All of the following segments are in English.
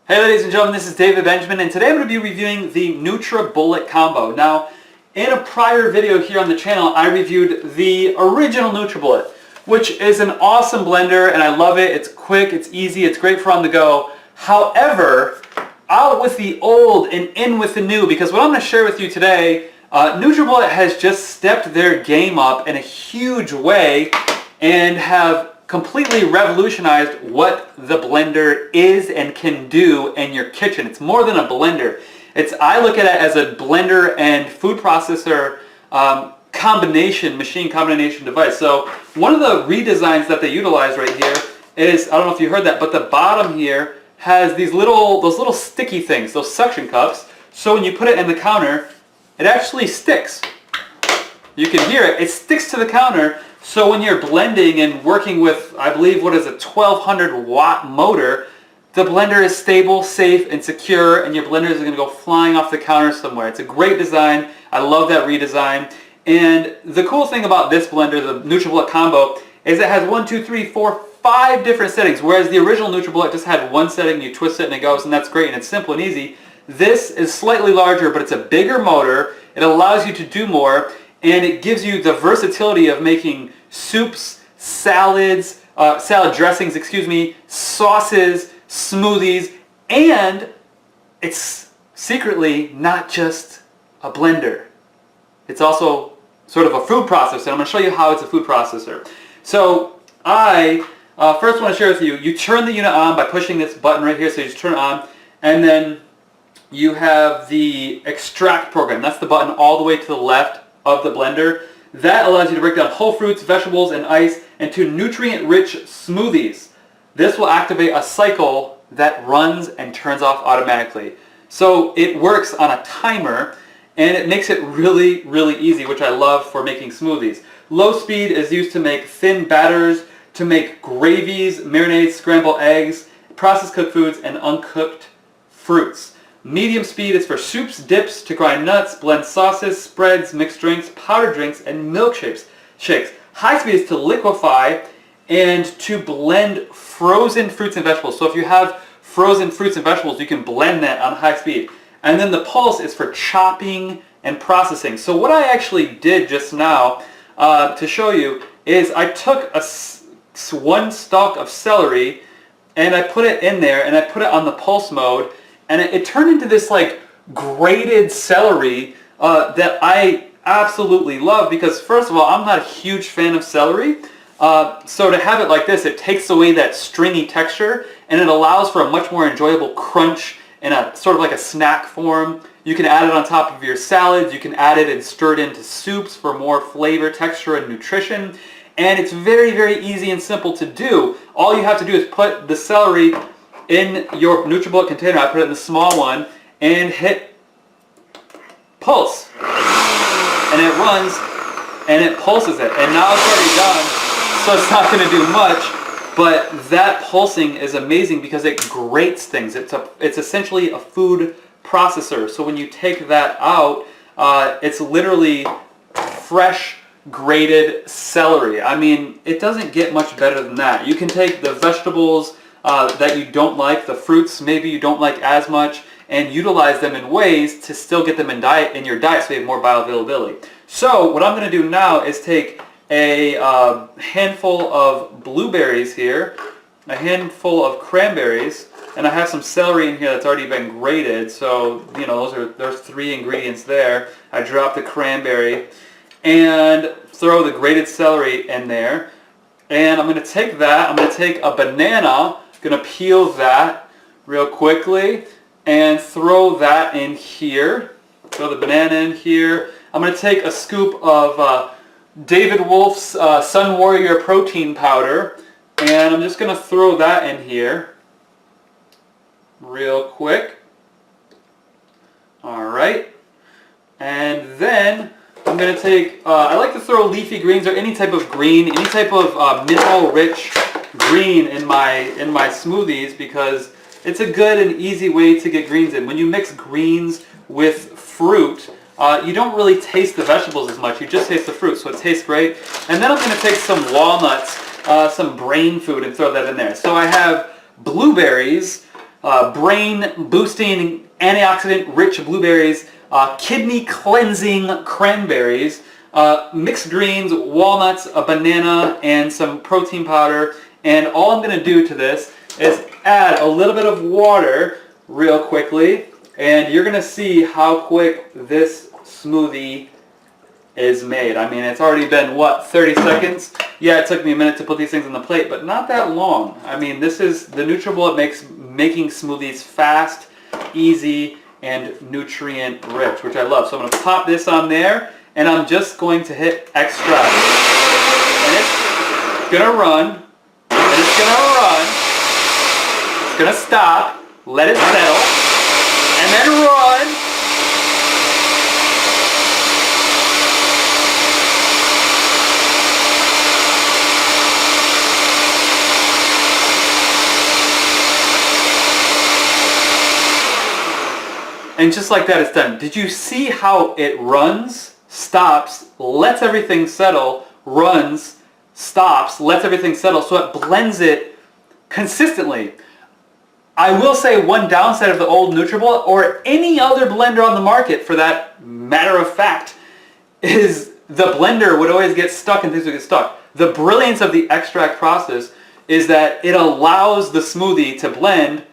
Hey ladies and gentlemen, this is David Benjamin, and today I'm going to be reviewing the Nutribullet combo. Now, in a prior video here on the channel, I reviewed the original Nutribullet, which is an awesome blender, and I love it. It's quick, it's easy, it's great for on the go. However, out with the old and in with the new, because what I'm going to share with you today, Nutribullet has just stepped their game up in a huge way and have completely revolutionized what the blender is and can do in your kitchen. It's more than a blender. I look at it as a blender and food processor machine combination device. So one of the redesigns that they utilize right here is, I don't know if you heard that, but the bottom here has those little sticky things, those suction cups. So when you put it in the counter, it actually sticks. You can hear it. It sticks to the counter. So when you're blending and working with, I believe, what is a 1200 watt motor, the blender is stable, safe, and secure, and your blender is going to go flying off the counter somewhere. It's a great design. I love that redesign. And the cool thing about this blender, the Nutribullet combo, is it has 5 different settings, whereas the original Nutribullet just had one setting, you twist it and it goes, and that's great, and it's simple and easy. This is slightly larger, but it's a bigger motor. It allows you to do more, and it gives you the versatility of making soups, salads, salad dressings, sauces, smoothies, and it's secretly not just a blender. It's also sort of a food processor. I'm going to show you how it's a food processor. So I first want to share with you, you turn the unit on by pushing this button right here, so you just turn it on, and then you have the extract program. That's the button all the way to the left of the blender. That allows you to break down whole fruits, vegetables, and ice into nutrient-rich smoothies. This will activate a cycle that runs and turns off automatically. So it works on a timer, and it makes it really, really easy, which I love for making smoothies. Low speed is used to make thin batters, to make gravies, marinades, scrambled eggs, processed cooked foods, and uncooked fruits. Medium speed is for soups, dips, to grind nuts, blend sauces, spreads, mixed drinks, powdered drinks, and milkshakes. High speed is to liquefy and to blend frozen fruits and vegetables. So if you have frozen fruits and vegetables, you can blend that on high speed. And then the pulse is for chopping and processing. So what I actually did just now to show you is I took one stalk of celery and I put it in there and I put it on the pulse mode, and it turned into this like grated celery that I absolutely love, because first of all, I'm not a huge fan of celery. So to have it like this, it takes away that stringy texture, and it allows for a much more enjoyable crunch in a sort of like a snack form. You can add it on top of your salads. You can add it and stir it into soups for more flavor, texture, and nutrition. And it's very, very easy and simple to do. All you have to do is put the celery in your Nutribullet container. I put it in the small one and hit pulse, and it runs and it pulses it, and now it's already done, so it's not going to do much, but that pulsing is amazing because it grates things. It's essentially a food processor. So when you take that out, it's literally fresh grated celery. I mean, it doesn't get much better than that. You can take the vegetables that you don't like, the fruits maybe you don't like as much, and utilize them in ways to still get them in your diet so you have more bioavailability. So what I'm going to do now is take a handful of blueberries here, a handful of cranberries, and I have some celery in here that's already been grated, so you know there's 3 ingredients there. I drop the cranberry and throw the grated celery in there, and I'm going to take that, I'm going to take a banana, going to peel that real quickly and throw that in here. Throw the banana in here. I'm going to take a scoop of David Wolf's Sun Warrior protein powder, and I'm just going to throw that in here real quick. Alright. And then I'm going to take, I like to throw leafy greens or any type of green, any type of mineral-rich green in my smoothies, because it's a good and easy way to get greens in. When you mix greens with fruit, you don't really taste the vegetables as much. You just taste the fruit, so it tastes great. And then I'm going to take some walnuts, some brain food, and throw that in there. So I have blueberries, brain-boosting, antioxidant-rich blueberries, kidney cleansing cranberries, mixed greens, walnuts, a banana, and some protein powder. And all I'm going to do to this is add a little bit of water real quickly, and you're going to see how quick this smoothie is made. I mean, it's already been, what, 30 seconds? Yeah, it took me a minute to put these things on the plate, but not that long. I mean, this is, the Nutribullet makes making smoothies fast, easy, and nutrient rich, which I love. So I'm going to pop this on there, and I'm just going to hit extract. And it's going to run, and it's going to run, it's going to stop, let it settle, and then run. And just like that, it's done. Did you see how it runs, stops, lets everything settle, runs, stops, lets everything settle, so it blends it consistently. I will say one downside of the old Nutribullet, or any other blender on the market for that matter of fact, is the blender would always get stuck and things would get stuck. The brilliance of the extract process is that it allows the smoothie to blend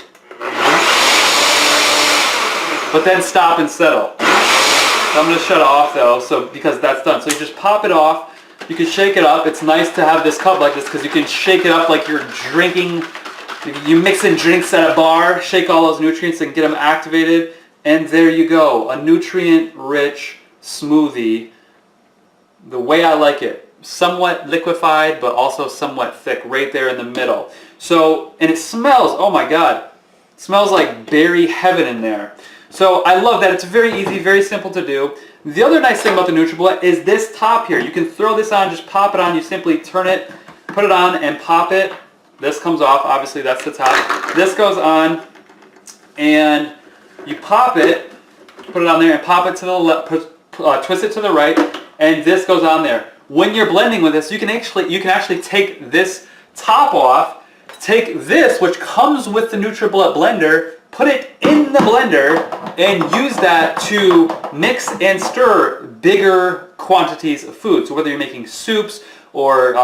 but then stop and settle. So I'm going to shut it off though, because that's done. So you just pop it off, you can shake it up. It's nice to have this cup like this because you can shake it up like you're drinking, you mix in drinks at a bar, shake all those nutrients and get them activated, and there you go, a nutrient-rich smoothie, the way I like it. Somewhat liquefied, but also somewhat thick, right there in the middle. So, and it smells, oh my God, it smells like berry heaven in there. So I love that. It's very easy, very simple to do. The other nice thing about the Nutribullet is this top here. You can throw this on, just pop it on. You simply turn it, put it on, and pop it. This comes off. Obviously, that's the top. This goes on, and you pop it, put it on there, and pop it to the left, twist it to the right, and this goes on there. When you're blending with this, you can actually take this top off, take this, which comes with the Nutribullet blender, put it in the blender, and use that to mix and stir bigger quantities of food. So whether you're making soups or,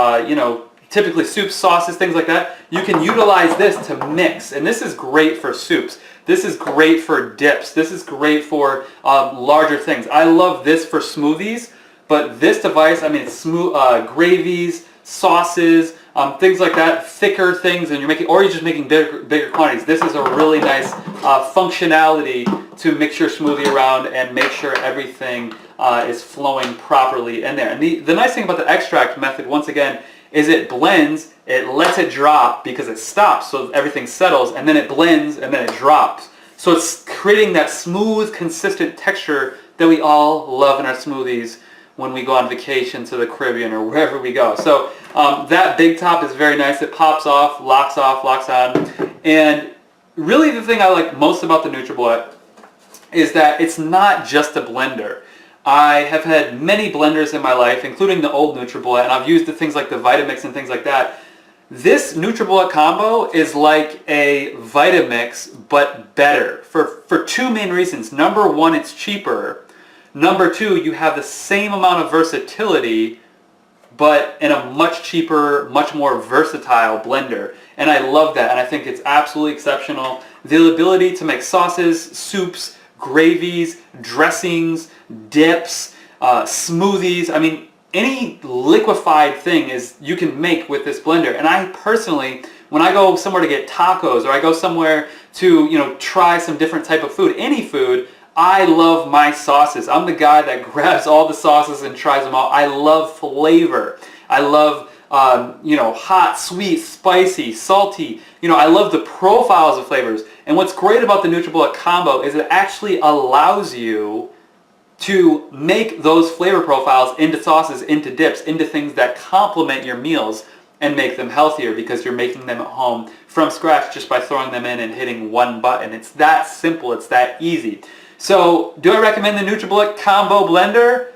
typically soups, sauces, things like that, you can utilize this to mix. And this is great for soups. This is great for dips. This is great for larger things. I love this for smoothies, but this device, I mean, it's gravies, sauces, things like that, thicker things, and you're just making bigger quantities. This is a really nice functionality to mix your smoothie around and make sure everything is flowing properly in there. And the nice thing about the extract method, once again, is it blends, it lets it drop because it stops, so everything settles, and then it blends, and then it drops. So it's creating that smooth, consistent texture that we all love in our smoothies when we go on vacation to the Caribbean or wherever we go. So that big top is very nice. It pops off, locks on. And really the thing I like most about the Nutribullet is that it's not just a blender. I have had many blenders in my life, including the old Nutribullet, and I've used the things like the Vitamix and things like that. This Nutribullet combo is like a Vitamix, but better for two main reasons. Number one, it's cheaper. Number two, you have the same amount of versatility, but in a much cheaper, much more versatile blender. And I love that, and I think it's absolutely exceptional. The ability to make sauces, soups, gravies, dressings, dips, smoothies, I mean, any liquefied thing you can make with this blender. And I personally, when I go somewhere to get tacos, or I go somewhere to, try some different type of food, any food, I love my sauces. I'm the guy that grabs all the sauces and tries them all. I love flavor. I love, hot, sweet, spicy, salty. I love the profiles of flavors. And what's great about the Nutribullet combo is it actually allows you to make those flavor profiles into sauces, into dips, into things that complement your meals and make them healthier because you're making them at home from scratch just by throwing them in and hitting one button. It's that simple. It's that easy. So, do I recommend the Nutribullet Combo Blender?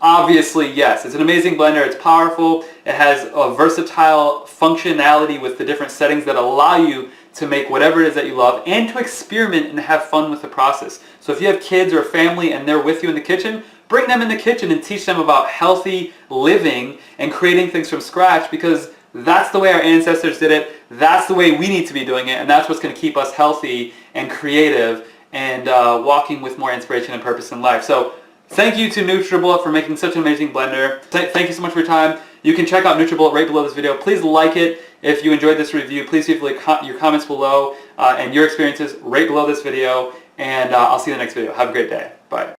Obviously, yes. It's an amazing blender. It's powerful. It has a versatile functionality with the different settings that allow you to make whatever it is that you love and to experiment and have fun with the process. So if you have kids or a family and they're with you in the kitchen, bring them in the kitchen and teach them about healthy living and creating things from scratch, because that's the way our ancestors did it. That's the way we need to be doing it, and that's what's going to keep us healthy and creative and walking with more inspiration and purpose in life. So thank you to Nutribullet for making such an amazing blender. Thank you so much for your time. You can check out Nutribullet right below this video. Please like it if you enjoyed this review. Please leave your comments below and your experiences right below this video. And I'll see you in the next video. Have a great day. Bye.